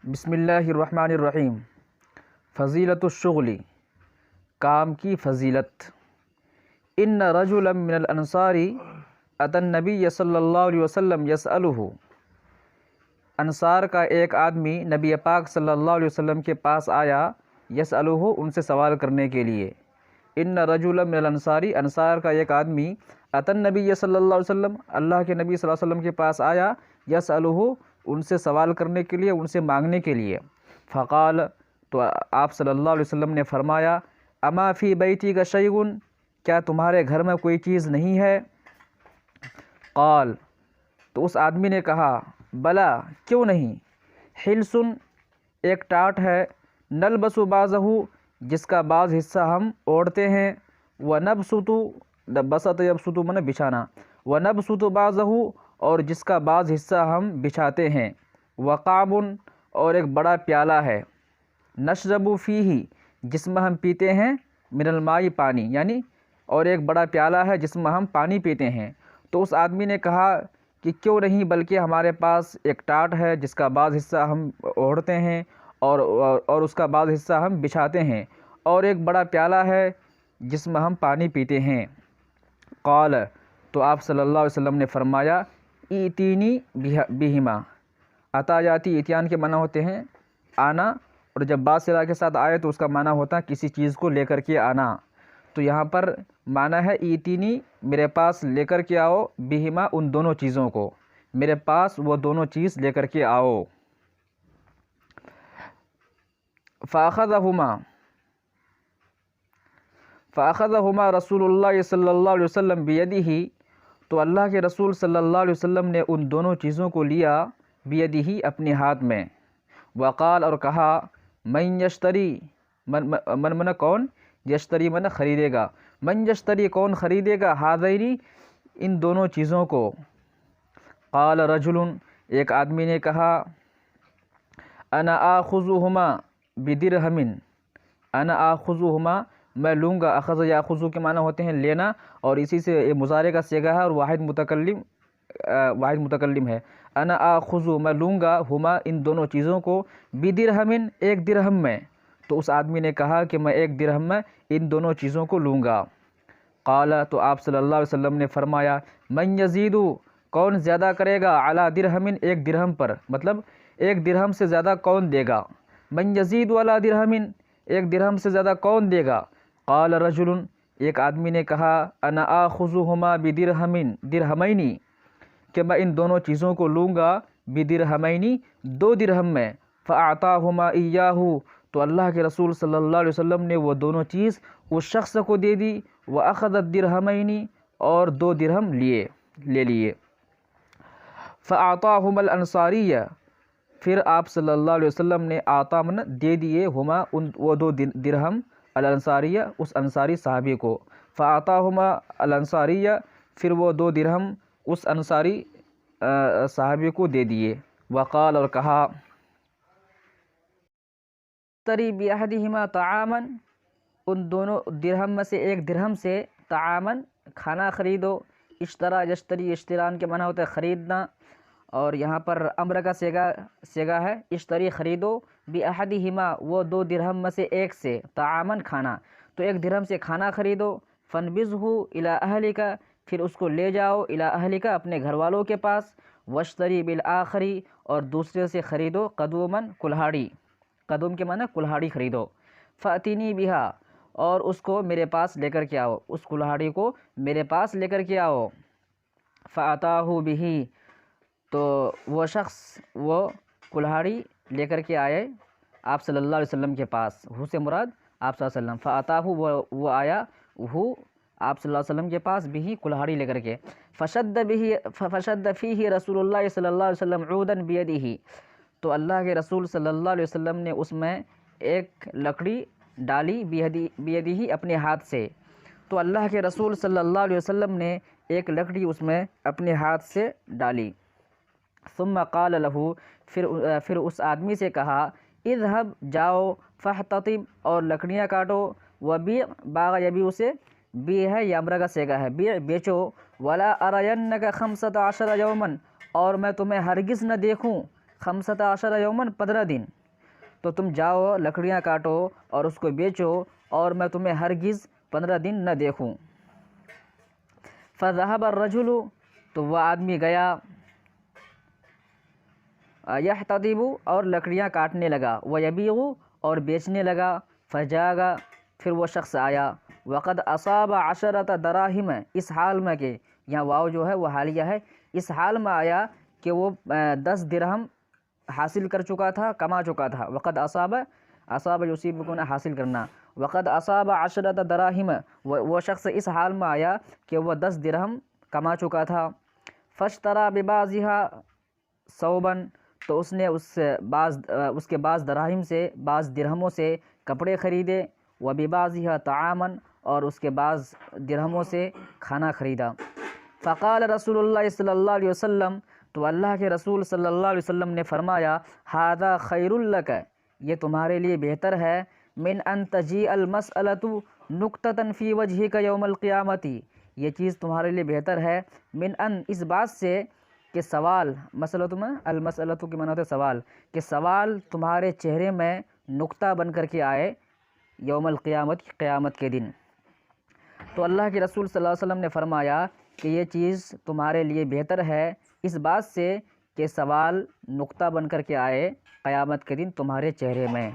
بسم اللہ الرحمن الرحیم۔ فضیلت الشغل، کام کی فضیلت۔ ان رجلا من الانصار اتى النبی صلی اللہ علیہ وسلم یسألہ، انصار کا ایک آدمی نبی پاک صلی اللہ علیہ وسلم کے پاس آیا، یسألہ ان سے سوال کرنے کے لیے۔ ان رجلا من الانصار، انصار کا ایک آدمی، اتى النبی صلی اللہ علیہ وسلم، اللہ کے نبی صلی اللہ علیہ وسلم کے پاس آیا، یسألہ ان سے سوال کرنے کے لیے، ان سے مانگنے کے لیے۔ فقال، تو آپ صلی اللہ علیہ وسلم نے فرمایا، اما فی بیتی کا شیء، کیا تمہارے گھر میں کوئی چیز نہیں ہے؟ قال، تو اس آدمی نے کہا، بلا، کیوں نہیں، حلس، ایک ٹاٹ ہے، نلبس بعضہ، جس کا بعض حصہ ہم اوڑھتے ہیں، ونبسط، بسط یبسط من بچھانا، ونبسط بعضہ، اور جس کا بعض حصہ ہم بچھاتے ہیں، وقعب، اور ایک بڑا پیالہ ہے، نشرب فیہ، جس میں ہم پیتے ہیں، من الماء، پانی، یعنی اور ایک بڑا پیالہ ہے جس میں ہم پانی پیتے ہیں۔ تو اس آدمی نے کہا کہ کیوں نہیں، بلکہ ہمارے پاس ایک ٹاٹ ہے جس کا بعض حصہ ہم اوڑھتے ہیں اور اس کا بعض حصہ ہم بچھاتے ہیں، اور ایک بڑا پیالہ ہے جس میں ہم پانی پیتے ہیں۔ قال، تو آپ صلی اللہ علیہ وسلم نے فرمایا، ایتینی بہما، عطا جاتی، اتیان کے معنی ہوتے ہیں آنا، اور جب بعض صلہ کے ساتھ آئے تو اس کا معنی ہوتا ہے کسی چیز کو لے کر کے آنا۔ تو یہاں پر معنی ہے ایتینی، میرے پاس لے کر کے آؤ، بہما، ان دونوں چیزوں کو، میرے پاس وہ دونوں چیز لے کر کے آؤ۔ فأخذہما رسول اللہ صلی اللہ علیہ وسلم بیدہ، تو اللہ کے رسول صلی اللہ علیہ وسلم نے ان دونوں چیزوں کو لیا، بیدہ، اپنے ہاتھ میں، وقال، اور کہا، من یشتری، من کون، یشتری من خریدے گا، من یشتری کون خریدے گا، ہذین، ان دونوں چیزوں کو۔ قال رجل، ایک آدمی نے کہا، انا آخذہما بدرہم، انا آخذہما، میں لوں گا، اخذ یاخذ کے معنی ہوتے ہیں لینا، اور اسی سے یہ مضارع کا صیغہ ہے اور واحد متکلم ہے۔ انا آخذ، میں لوں گا، ہما، ان دونوں چیزوں کو، بدرہم، ایک درہم میں۔ تو اس آدمی نے کہا کہ میں ایک درہم میں ان دونوں چیزوں کو لوں گا۔ قال، تو آپ صلی اللہ علیہ وسلم نے فرمایا، من یزید، کون زیادہ کرے گا، علی درہم، ایک درہم پر، مطلب ایک درہم سے زیادہ کون دے گا، من یزید علی درہم، ایک درہم سے زیادہ کون دے گا۔ قال رجل، ایک آدمی نے کہا، انا آخذہما درہمین، کہ میں ان دونوں چیزوں کو لوں گا، بدرہمین، دو درہم میں۔ فاعطاہما ایاہ، تو اللہ کے رسول صلی اللہ علیہ وسلم نے وہ دونوں چیز اس شخص کو دے دی، واخذ الدرہمین، اور دو درہم لے لیے۔ فاعطاہما الانصاری، پھر آپ صلی اللہ علیہ وسلم نے آتا، من دے دیے، ہما، وہ دو درہم، الانصاریہ، اس انصاری صحابی کو۔ فاعطاہما الانصاریہ، پھر وہ دو درہم اس انصاری صحابی کو دے دیے۔ وقال، اور کہا، اشتری باحدہما طعاما، ان دونوں درہم میں سے ایک درہم سے، طعاما، کھانا خریدو۔ اشترا یشتری، اشتران کے معنی ہوتا ہے خریدنا، اور یہاں پر امر کا صیغہ ہے، اشتری، خریدو، باحدہما، وہ دو درہم میں سے ایک سے، طعاما، کھانا، تو ایک درہم سے کھانا خریدو۔ فانبذہ الی اہلک، پھر اس کو لے جاؤ، الی اہلک، اپنے گھر والوں کے پاس۔ واشتری بالآخر، اور دوسرے سے خریدو، قدوما، کلہاڑی، قدوم کے معنی کلہاڑی خریدو۔ فأتینی بہا، اور اس کو میرے پاس لے کر کے آؤ، اس کلہاڑی کو میرے پاس لے کر کے آؤ۔ فأتاہ بہ، تو وہ شخص وہ کلہاڑی لے کر کے آئے آپ صلی اللہ علیہ وسلم کے پاس، ہو سے مراد آپ صلی اللہ علیہ وسلم، فأتاہ، وہ آیا، وہ آپ صلی اللہ علیہ وسلم کے پاس، بھی کلہاڑی لے کر کے، فشد فیہ رسول اللہ صلی اللہ علیہ وسلم عودا بیدہ، تو اللہ کے رسول صلی اللہ علیہ وسلم نے اس میں ایک لکڑی ڈالی، بیدہ، اپنے ہاتھ سے۔ تو اللہ کے رسول صلی اللہ علیہ وسلم نے ایک لکڑی اس میں اپنے ہاتھ سے ڈالی۔ ثم قال لہ، پھر اس آدمی سے کہا، اذهب، جاؤ، فاحتطب، اور لکڑیاں کاٹو، وبیع، باغ یبیع سے بیع ہے، یہ امر کا صیغہ ہے، بیع، بیچو، ولا ارینک 15 یوما، اور میں تمہیں ہرگز نہ دیکھوں 15 یومن 15 دن، تو تم جاؤ لکڑیاں کاٹو اور اس کو بیچو، اور میں تمہیں ہرگز 15 دن نہ دیکھوں۔ فذهب الرجل، تو وہ آدمی گیا، یحتطب، اور لکڑیاں کاٹنے لگا، ویبیع، اور بیچنے لگا، فجاء، پھر وہ شخص آیا، وقد اصاب 10 دراہم، اس حال میں کہ یہاں واو جو ہے وہ حالیہ ہے، اس حال میں آیا کہ وہ 10 درہم حاصل کر چکا تھا، کما چکا تھا۔ وقد اصاب، اصاب یصیب کو حاصل کرنا، وقد اصاب 10 دراہم، وہ شخص اس حال میں آیا کہ وہ 10 درہم کما چکا تھا۔ فاشترى ببعضها ثوبا، تو اس نے اس کے بعض دراہم سے، بعض درہموں سے کپڑے خریدے، وببعضها طعاما، اور اس کے بعض درہموں سے کھانا خریدا۔ فقال رسول اللہ صلی اللہ علیہ وسلم، تو اللہ کے رسول صلی اللہ علیہ وسلم نے فرمایا، ھذا خیر لک، یہ تمہارے لیے بہتر ہے، من ان تجیء المسألة نکتة فی وجہک یوم القیامۃ، یہ چیز تمہارے لیے بہتر ہے، من ان، اس بات سے کہ سوال، مسئلۃ میں المسئلۃ کے معنی ہوتا ہے سوال، کہ سوال تمہارے چہرے میں نکتہ بن کر کے آئے یوم القیامت، قیامت کے دن۔ تو اللہ کے رسول صلی اللہ علیہ وسلم نے فرمایا کہ یہ چیز تمہارے لیے بہتر ہے اس بات سے کہ سوال نکتہ بن کر کے آئے قیامت کے دن تمہارے چہرے میں۔